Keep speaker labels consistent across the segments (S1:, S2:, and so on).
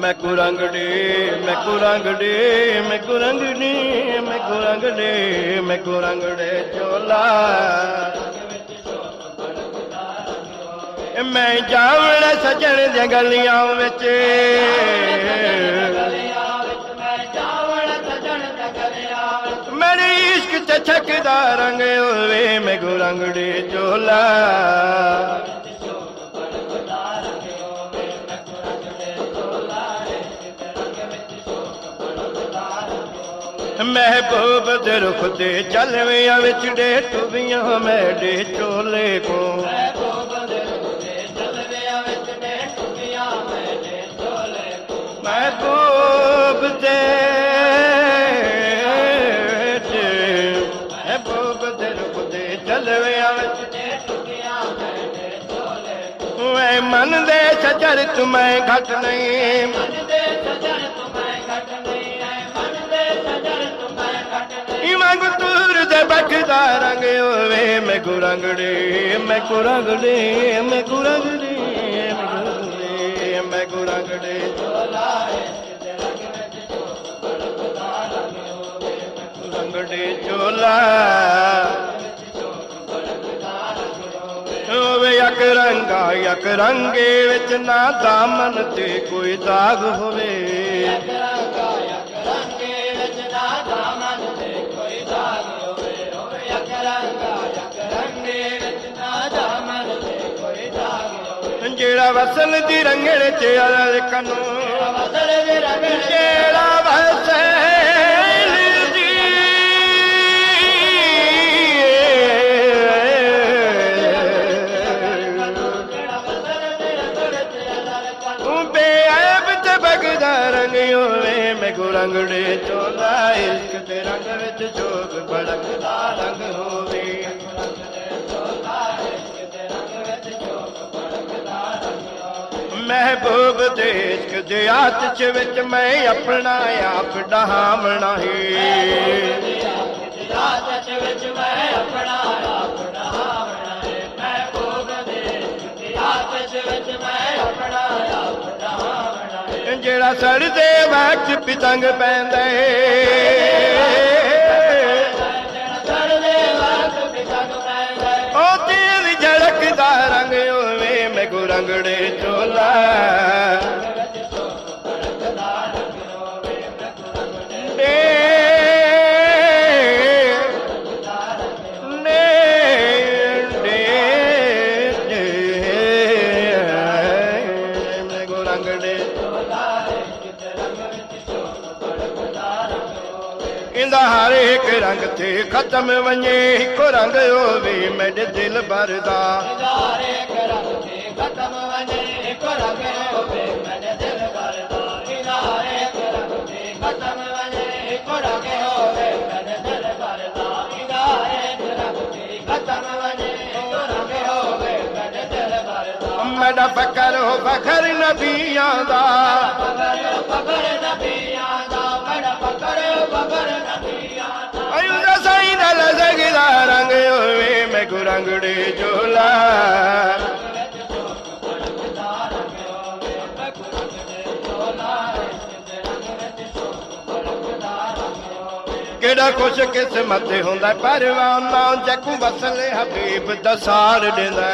S1: मैं कुरंगड़े मैं कुरंगड़े मैं कुरंगड़े मैं कुरंगड़े मैं कुरंगड़े चोला मैं जावड़ा सजन दी गलियां विच मेरे इश्क च छकदा रंग होवे मैं कुरंगड़े चोला महबूब दे रुख ते चलवियां विच डे टुबियां मैं डे चोले को महबूब दे महबूब दे रुख ते चलवियां विच डे टुबियां मैं डे चोले मैं मन दे सजर तू मैं घट नहीं मंगतूर दे बखदा रंग होवे मैं कुरंगड़े मैं कुरंगड़े मैं कुरंगड़े मैं कुरंगड़े कुरंगड़े चोला होवे यक रंगा यक रंगे विच ना दामन ते कोई दाग होवे जेड़ा वसल दी रंगड़ च अल कनू जेड़ा वसल दी बेअब ते बगदा रंग होवे मैं कुरंगड़े चोला इश्क ते रंग विच जोग भड़कदा रंग होवे महबूब दे इश्क दे आतिश विच मैं अपना आप डहावना है जेड़ा सड़दे वक्त पतंग पैंदा ओ तेरी झलकदा रंग होवे मैं कुरंगड़े चोला इंदा हर एक रंग थे खत्म वञे हिकु रंग होवे मेरे दिल भरदा मेरा फकर हो फखर नबियां दा आयुदा साईं दा लजगदा रंग होवे मैं कुरंगड़े चोला केड़ा खुश किस्मत हुंदा परवाना जकू वसले हबीब दा सार दिंदा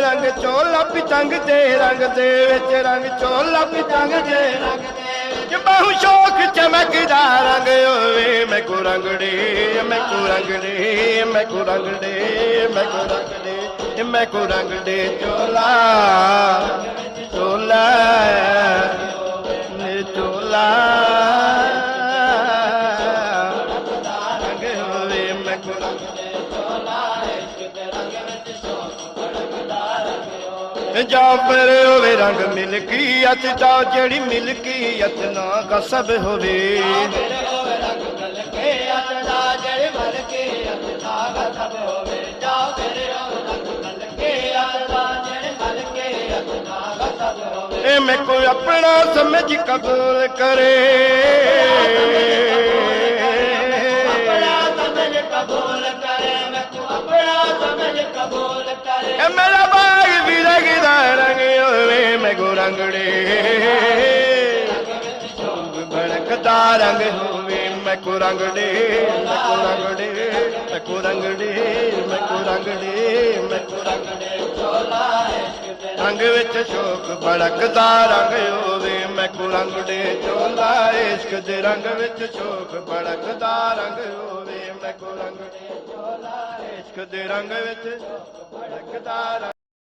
S1: रंग चोला पतंग दे रंग दे विच रंग चोला पतंग दे रंग दे बहु शौक चमकदा रंग होवे मैं कुरंगड़े मैं कुरंगड़े मैं कुरंगड़े मैं कुरंगड़े मैं कुरंगड़े चोला चोला चोला रंग होवे मैं कुरंगड़े जाओ पर होवे रंग मिल्कियत दा जेड़ी मिल्कियत ना कसब होवे ए मैं कोई अपना समझ कबूल करे ਰੰਗੜੇ ਭੜਕਦਾ ਰੰਗ ਹੋਵੇ ਮੈਂ ਕੋ ਰੰਗੜੇ ਮੈਂ ਕੋ ਰੰਗੜੇ ਮੈਂ ਕੋ ਰੰਗੜੇ ਮੈਂ ਕੋ ਰੰਗੜੇ ਮੈਂ ਕੋ ਰੰਗੜੇ ਚੋਲਾ ਇਸ਼ਕ ਦੇ ਰੰਗ ਵਿੱਚ ਸ਼ੌਕ ਭੜਕਦਾ ਰੰਗ ਹੋਵੇ ਮੈਂ ਕੋ ਰੰਗੜੇ ਚੋਲਾ ਇਸ਼ਕ ਦੇ ਰੰਗ ਵਿੱਚ ਸ਼ੌਕ ਭੜਕਦਾ ਰੰਗ ਹੋਵੇ ਮੈਂ ਕੋ ਰੰਗੜੇ ਚੋਲਾ ਇਸ਼ਕ ਦੇ ਰੰਗ ਵਿੱਚ ਭੜਕਦਾ